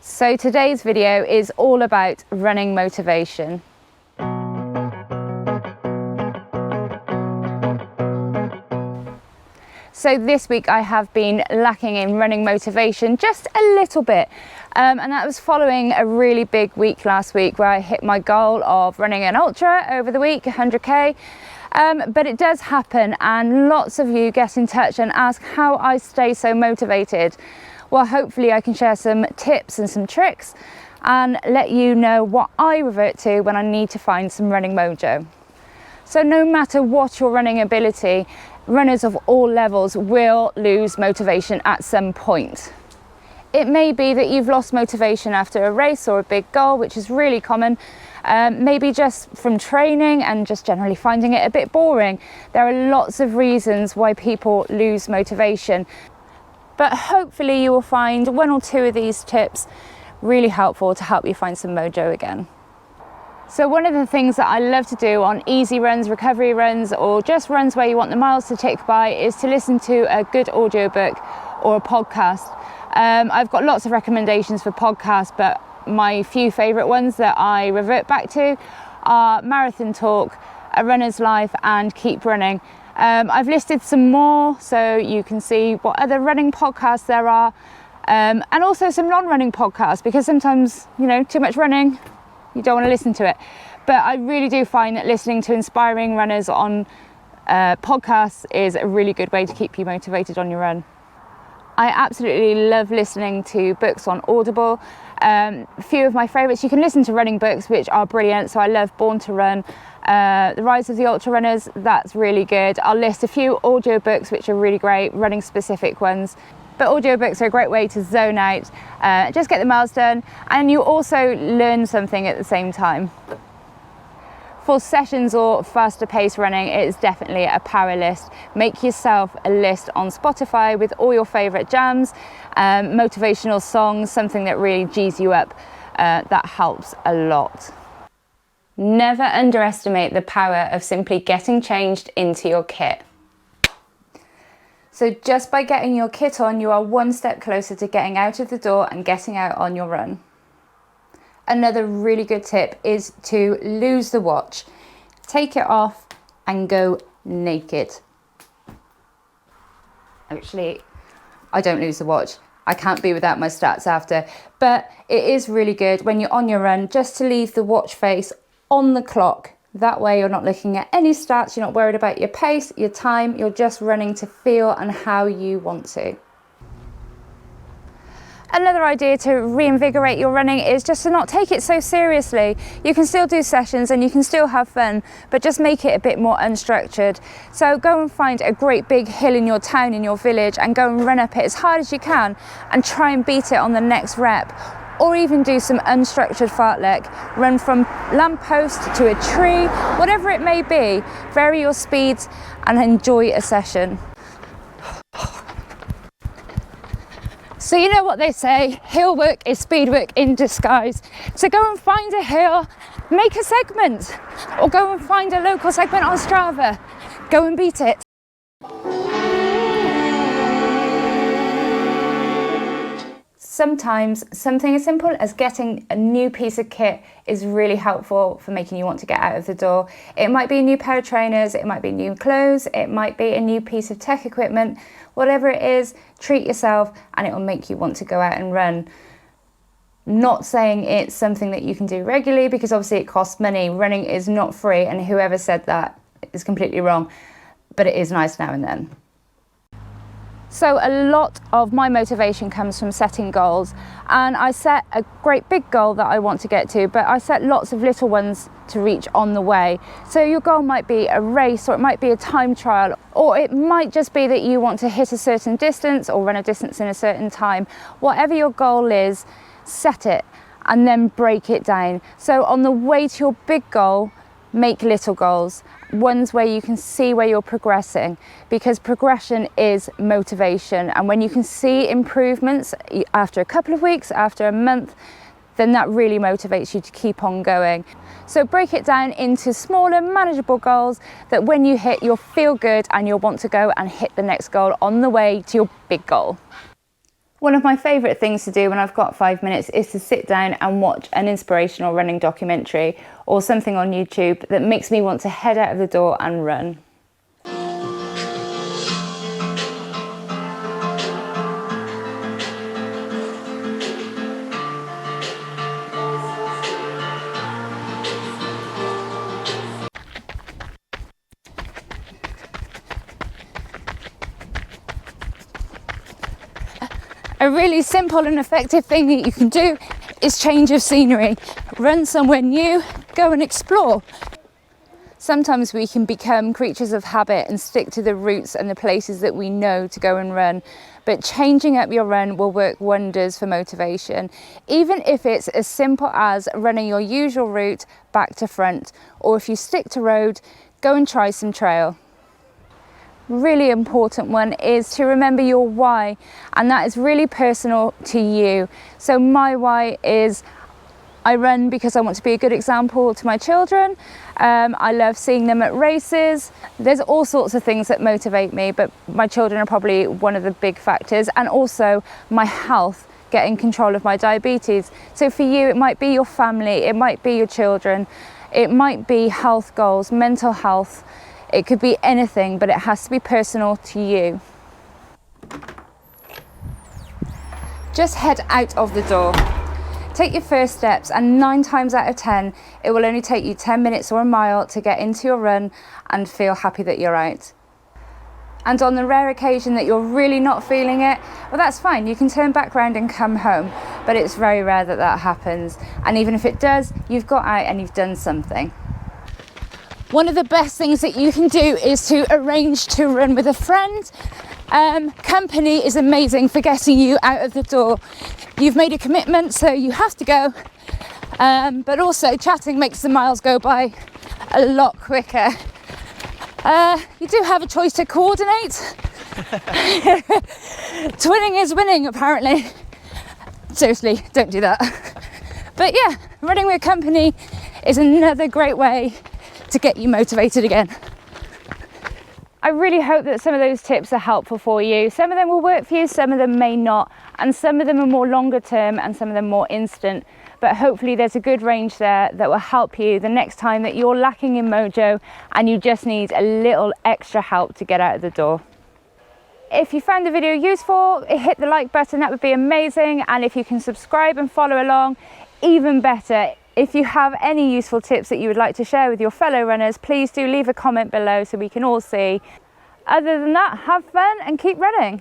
So today's video is all about running motivation. So this week I have been lacking in running motivation just a little bit, and that was following a really big week last week where I hit my goal of running an ultra over the week, 100k. But it does happen, and lots of you get in touch and ask how I stay so motivated. Well, hopefully I can share some tips and some tricks and let you know what I revert to when I need to find some running mojo. So no matter what your running ability, runners of all levels will lose motivation at some point. It may be that you've lost motivation after a race or a big goal, which is really common. Maybe just from training and just generally finding it a bit boring. There are lots of reasons why people lose motivation. But hopefully you will find one or two of these tips really helpful to help you find some mojo again. So one of the things that I love to do on easy runs, recovery runs, or just runs where you want the miles to tick by is to listen to a good audiobook or a podcast. I've got lots of recommendations for podcasts, but my few favourite ones that I revert back to are Marathon Talk, A Runner's Life and Keep Running. I've listed some more so you can see what other running podcasts there are, and also some non-running podcasts, because sometimes, you know, too much running, you don't want to listen to it. But I really do find that listening to inspiring runners on podcasts is a really good way to keep you motivated on your run. I absolutely love listening to books on Audible. A few of my favourites, you can listen to running books which are brilliant. So I love Born to Run, The Rise of the Ultra Runners, that's really good. I'll list a few audiobooks which are really great, running specific ones. But audiobooks are a great way to zone out, just get the miles done, and you also learn something at the same time. For sessions or faster pace running, it is definitely a power list. Make yourself a list on Spotify with all your favourite jams, motivational songs, something that really G's you up. That helps a lot. Never underestimate the power of simply getting changed into your kit. So just by getting your kit on, you are one step closer to getting out of the door and getting out on your run. Another really good tip is to lose the watch. Take it off and go naked. Actually, I don't lose the watch. I can't be without my stats after. But it is really good when you're on your run just to leave the watch face on the clock. That way you're not looking at any stats, you're not worried about your pace, your time, you're just running to feel and how you want to. Another idea to reinvigorate your running is just to not take it so seriously. You can still do sessions and you can still have fun, but just make it a bit more unstructured. So go and find a great big hill in your town, in your village, and go and run up it as hard as you can and try and beat it on the next rep. Or even do some unstructured fartlek, run from lamppost to a tree, whatever it may be, vary your speeds and enjoy a session. So you know what they say, hill work is speed work in disguise. So go and find a hill, make a segment, or go and find a local segment on Strava. Go and beat it. Sometimes something as simple as getting a new piece of kit is really helpful for making you want to get out of the door. It might be a new pair of trainers, it might be new clothes, it might be a new piece of tech equipment. Whatever it is, treat yourself and it will make you want to go out and run. Not saying it's something that you can do regularly, because obviously it costs money. Running is not free, and whoever said that is completely wrong, but it is nice now and then. So a lot of my motivation comes from setting goals, and I set a great big goal that I want to get to, but I set lots of little ones to reach on the way. So your goal might be a race, or it might be a time trial, or it might just be that you want to hit a certain distance or run a distance in a certain time. Whatever your goal is, set it and then break it down. So on the way to your big goal, make little goals, ones where you can see where you're progressing, because progression is motivation. And when you can see improvements after a couple of weeks, after a month, then that really motivates you to keep on going. So break it down into smaller, manageable goals that when you hit, you'll feel good and you'll want to go and hit the next goal on the way to your big goal. One of my favourite things to do when I've got 5 minutes is to sit down and watch an inspirational running documentary or something on YouTube that makes me want to head out of the door and run. A really simple and effective thing that you can do is change of scenery. Run somewhere new, go and explore. Sometimes we can become creatures of habit and stick to the routes and the places that we know to go and run. But changing up your run will work wonders for motivation. Even if it's as simple as running your usual route back to front, or if you stick to road, go and try some trail. Really important one is to remember your why, and that is really personal to you. So my why is I run because I want to be a good example to my children. I love seeing them at races. There's all sorts of things that motivate me, but my children are probably one of the big factors, and also my health, getting control of my diabetes. So for you, it might be your family, it might be your children, it might be health goals, mental health. It could be anything, but it has to be personal to you. Just head out of the door. Take your first steps, and 9 times out of 10, it will only take you 10 minutes or a mile to get into your run and feel happy that you're out. And on the rare occasion that you're really not feeling it, well, that's fine. You can turn back round and come home, but it's very rare that that happens. And even if it does, you've got out and you've done something. One of the best things that you can do is to arrange to run with a friend. Company is amazing for getting you out of the door. You've made a commitment, so you have to go. But also chatting makes the miles go by a lot quicker. You do have a choice to coordinate. Twinning is winning, apparently. Seriously, don't do that. But yeah, running with company is another great way to get you motivated again. I really hope that some of those tips are helpful for you. Some of them will work for you, some of them may not, and some of them are more longer term and some of them more instant. But hopefully there's a good range there that will help you the next time that you're lacking in mojo and you just need a little extra help to get out of the door. If you found the video useful, hit the like button, that would be amazing. And if you can subscribe and follow along, even better. If you have any useful tips that you would like to share with your fellow runners, please do leave a comment below so we can all see. Other than that, have fun and keep running.